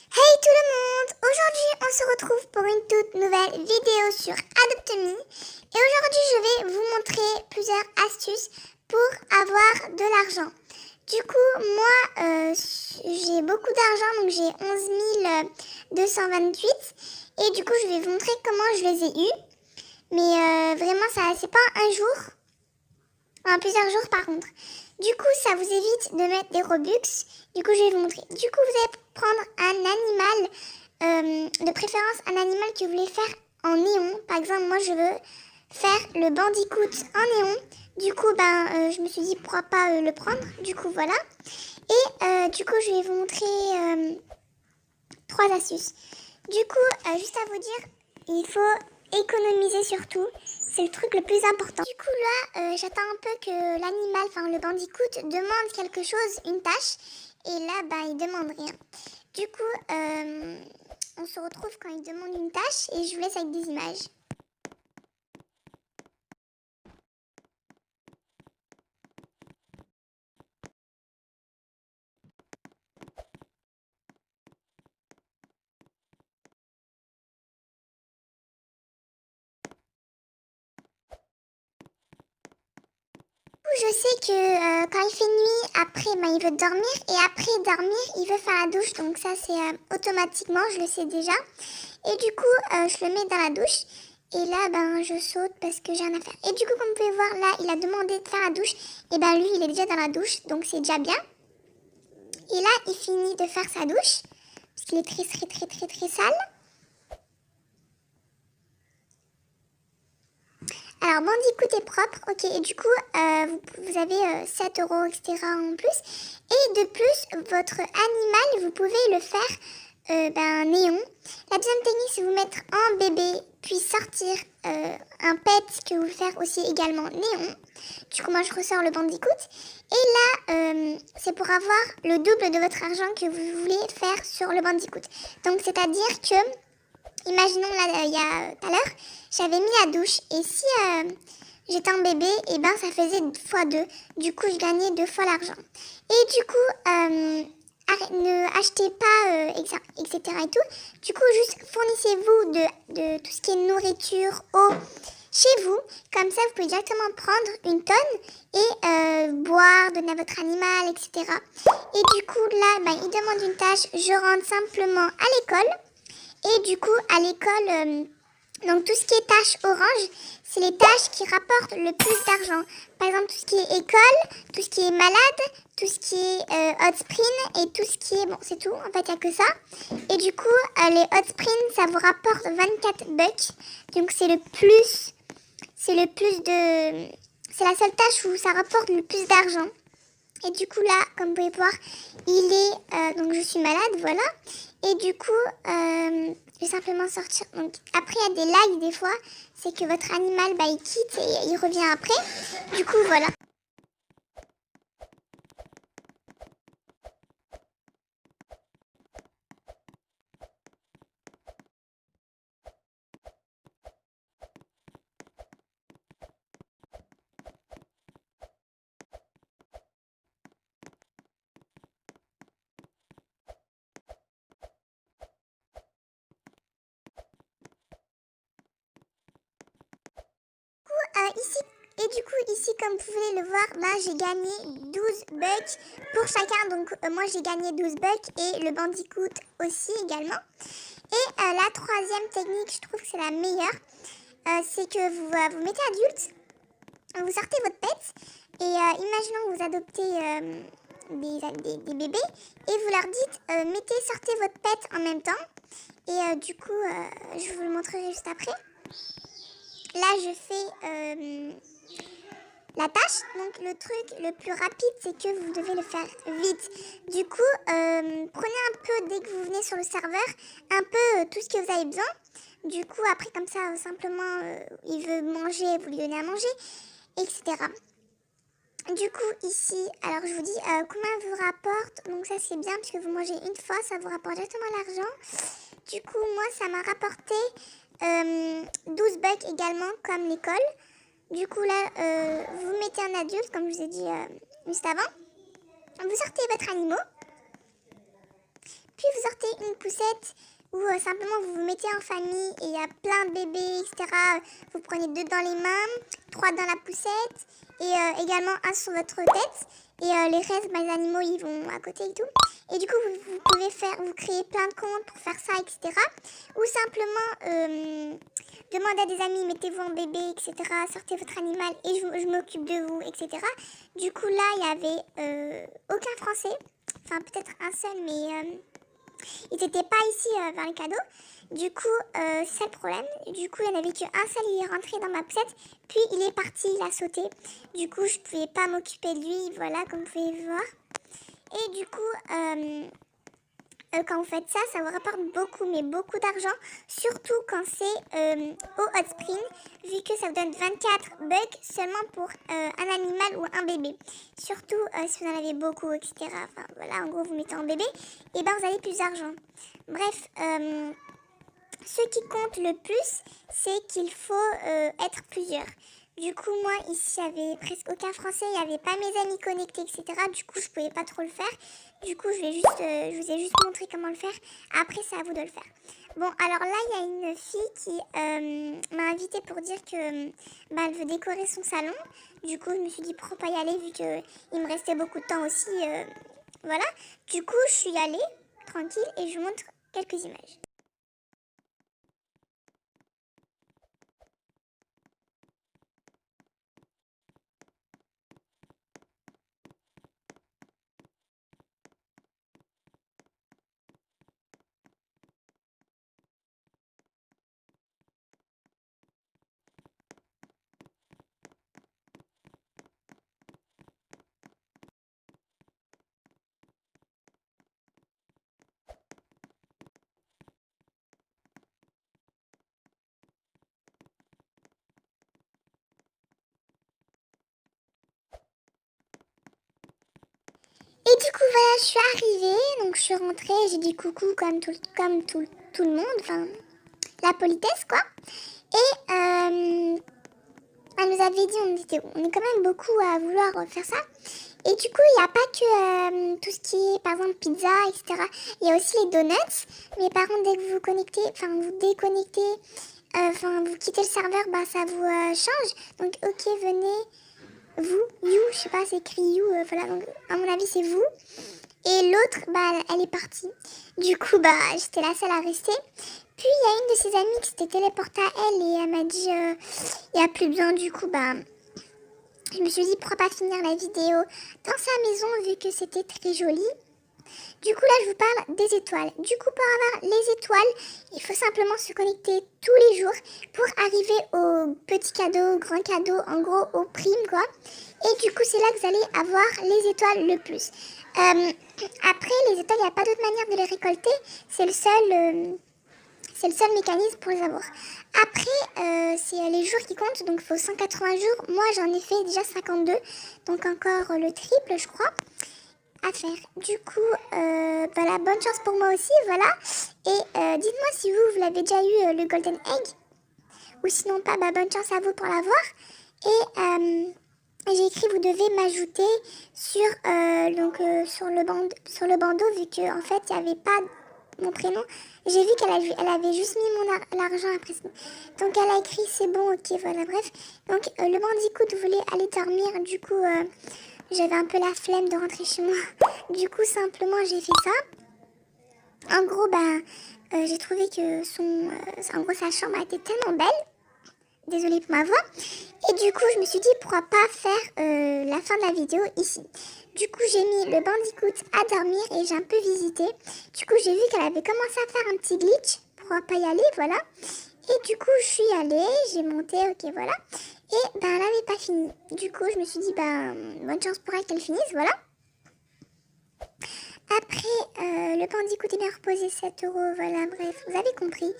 Hey tout le monde! Aujourd'hui, on se retrouve pour une toute nouvelle vidéo sur Adopt.me et aujourd'hui, je vais vous montrer plusieurs astuces pour avoir de l'argent. Du coup, moi, j'ai beaucoup d'argent, donc j'ai 11 228 et du coup, je vais vous montrer comment je les ai eus. Mais vraiment, ça, c'est pas un jour, plusieurs jours par contre. Du coup, ça vous évite de mettre des Robux. Du coup, je vais vous montrer. Du coup, vous allez prendre un animal, de préférence un animal que vous voulez faire en néon. Par exemple, moi, je veux faire le bandicoot en néon. Du coup, je me suis dit pourquoi pas le prendre. Du coup, voilà. Et du coup, je vais vous montrer 3 astuces. Du coup, juste à vous dire, il faut économiser surtout. C'est le truc le plus important. Du coup, là, j'attends un peu que l'animal, enfin le bandicoot, demande quelque chose, une tâche. Et là, il demande rien. Du coup, on se retrouve quand il demande une tâche et je vous laisse avec des images. Je sais que quand il fait nuit, après, il veut dormir. Et après dormir, il veut faire la douche. Donc ça, c'est automatiquement, je le sais déjà. Et du coup, je le mets dans la douche. Et là, je saute parce que j'ai rien à faire. Et du coup, comme vous pouvez voir, là, il a demandé de faire la douche. Et lui, il est déjà dans la douche. Donc c'est déjà bien. Et là, il finit de faire sa douche. Parce qu'il est très sale. Alors, Bandicoot est propre, ok, et du coup, vous avez 7 euros, etc. en plus. Et de plus, votre animal, vous pouvez le faire néon. La deuxième technique, c'est vous mettre en bébé, puis sortir un pet que vous faire aussi également néon. Du coup, moi, je ressors le Bandicoot. Et là, c'est pour avoir le double de votre argent que vous voulez faire sur le Bandicoot. Donc, c'est-à-dire que imaginons là, il y a tout à l'heure, j'avais mis la douche et si j'étais un bébé, et ça faisait x2. Du coup, je gagnais 2 fois l'argent. Et du coup, ne achetez pas, etc. et tout. Du coup, juste fournissez-vous de tout ce qui est nourriture, eau chez vous. Comme ça, vous pouvez directement prendre une tonne et boire, donner à votre animal, etc. Et du coup, là, il demande une tâche. Je rentre simplement à l'école. Et du coup, à l'école, donc tout ce qui est tâches orange, c'est les tâches qui rapportent le plus d'argent. Par exemple, tout ce qui est école, tout ce qui est malade, tout ce qui est hot sprint et tout ce qui est... Bon, c'est tout, en fait, il n'y a que ça. Et du coup, les hot sprint, ça vous rapporte 24 bucks. Donc, c'est le plus... C'est le plus de... C'est la seule tâche où ça rapporte le plus d'argent. Et du coup, là, comme vous pouvez voir, il est... donc, je suis malade, voilà. Et du coup, je vais simplement sortir. Donc, après, il y a des lags des fois. C'est que votre animal, il quitte et il revient après. Du coup, voilà. Ici, et du coup, ici, comme vous pouvez le voir, là, j'ai gagné 12 bucks pour chacun. Donc, moi, j'ai gagné 12 bucks et le Bandicoot aussi également. Et la troisième technique, je trouve que c'est la meilleure, c'est que vous mettez adulte, vous sortez votre pet et imaginons que vous adoptez des bébés et vous leur dites sortez votre pet en même temps. Et du coup, je vous le montrerai juste après. Là, je fais la tâche. Donc, le truc le plus rapide, c'est que vous devez le faire vite. Du coup, prenez un peu, dès que vous venez sur le serveur, un peu tout ce que vous avez besoin. Du coup, après, comme ça, simplement, il veut manger, vous lui donnez à manger, etc. Du coup, ici, alors je vous dis combien vous rapporte. Donc ça, c'est bien parce que vous mangez une fois, ça vous rapporte directement l'argent. Du coup, moi, ça m'a rapporté 12 bucks également, comme l'école. Du coup, là, vous mettez un adulte, comme je vous ai dit juste avant. Vous sortez votre animal. Puis vous sortez une poussette où simplement vous vous mettez en famille et il y a plein de bébés, etc. Vous prenez 2 dans les mains, 3 dans la poussette et également un sur votre tête. Et les restes, les animaux, ils vont à côté et tout. Et du coup, vous pouvez vous créer plein de comptes pour faire ça, etc. Ou simplement demandez à des amis, mettez-vous en bébé, etc. Sortez votre animal et je m'occupe de vous, etc. Du coup, là, il n'y avait aucun Français. Enfin, peut-être un seul, mais ils n'étaient pas ici vers les cadeaux. Du coup, c'est ça le problème. Du coup, il n'y en avait qu'un seul, il est rentré dans ma poussette. Puis, il est parti, il a sauté. Du coup, je ne pouvais pas m'occuper de lui. Voilà, comme vous pouvez voir. Et du coup, quand vous faites ça, ça vous rapporte beaucoup, mais beaucoup d'argent. Surtout quand c'est au hot spring, vu que ça vous donne 24 bucks seulement pour un animal ou un bébé. Surtout si vous en avez beaucoup, etc. Enfin voilà, en gros, vous mettez en bébé, et ben vous avez plus d'argent. Bref, ce qui compte le plus, c'est qu'il faut être plusieurs. Du coup, moi, ici, il n'y avait presque aucun Français, il n'y avait pas mes amis connectés, etc. Du coup, je ne pouvais pas trop le faire. Du coup, je vous ai juste montré comment le faire. Après, c'est à vous de le faire. Bon, alors là, il y a une fille qui m'a invitée pour dire que elle veut décorer son salon. Du coup, je me suis dit, pourquoi pas y aller, vu qu'il me restait beaucoup de temps aussi. Voilà. Du coup, je suis allée, tranquille, et je vous montre quelques images. Et du coup, voilà, je suis arrivée, donc je suis rentrée, j'ai dit coucou comme tout le monde, enfin, la politesse, quoi. Et elle nous avait dit, on est quand même beaucoup à vouloir faire ça. Et du coup, il n'y a pas que tout ce qui est, par exemple, pizza, etc. Il y a aussi les donuts. Mais par contre, dès que vous vous connectez, enfin, vous déconnectez, enfin, vous quittez le serveur, bah, ça vous change. Donc, ok, venez. Vous, you, je sais pas, c'est écrit you, voilà, donc à mon avis c'est vous. Et l'autre, bah, elle est partie. Du coup, bah, j'étais la seule à rester. Puis il y a une de ses amies qui s'était téléportée à elle et elle m'a dit, il n'y a plus besoin, du coup, bah, je me suis dit, pourquoi pas finir la vidéo dans sa maison vu que c'était très joli. Du coup, là, je vous parle des étoiles. Du coup, pour avoir les étoiles, il faut simplement se connecter tous les jours pour arriver aux petits cadeaux, aux grands cadeaux, en gros, aux primes, quoi. Et du coup, c'est là que vous allez avoir les étoiles le plus. Après, les étoiles, il n'y a pas d'autre manière de les récolter. C'est le seul mécanisme pour les avoir. Après, c'est les jours qui comptent, donc il faut 180 jours. Moi, j'en ai fait déjà 52, donc encore le triple, je crois, à faire. Du coup, voilà, bonne chance pour moi aussi, voilà. Et dites-moi si vous l'avez déjà eu, le Golden Egg. Ou sinon pas, bah, bonne chance à vous pour l'avoir. Et j'ai écrit, vous devez m'ajouter sur, sur le bandeau, vu que en fait, il n'y avait pas mon prénom. J'ai vu elle avait juste mis l'argent après. Donc elle a écrit, c'est bon, ok, voilà, bref. Donc le bandicoot voulait aller dormir, du coup... j'avais un peu la flemme de rentrer chez moi. Du coup, simplement, j'ai fait ça. En gros, j'ai trouvé que en gros, sa chambre était tellement belle. Désolée pour ma voix. Et du coup, je me suis dit, pourquoi pas faire la fin de la vidéo ici. Du coup, j'ai mis le bandicoot à dormir et j'ai un peu visité. Du coup, j'ai vu qu'elle avait commencé à faire un petit glitch. Pourquoi pas y aller, voilà. Et du coup, je suis allée, j'ai monté, ok, voilà. Et elle n'avait pas fini. Du coup, je me suis dit, bonne chance pour elle qu'elle finisse, voilà. Après, le bandicoot est bien reposé, 7 €, voilà, bref, vous avez compris.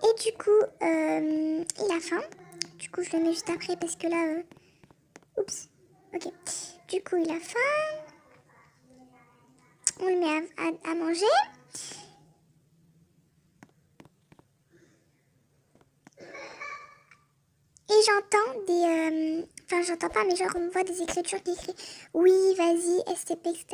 Et du coup, il a faim. Du coup, je le mets juste après parce que là, oups, ok. Du coup, il a faim. On le met à manger. Et j'entends enfin, j'entends pas, mais genre, on me voit des écritures qui écrivent oui, vas-y, STP, etc.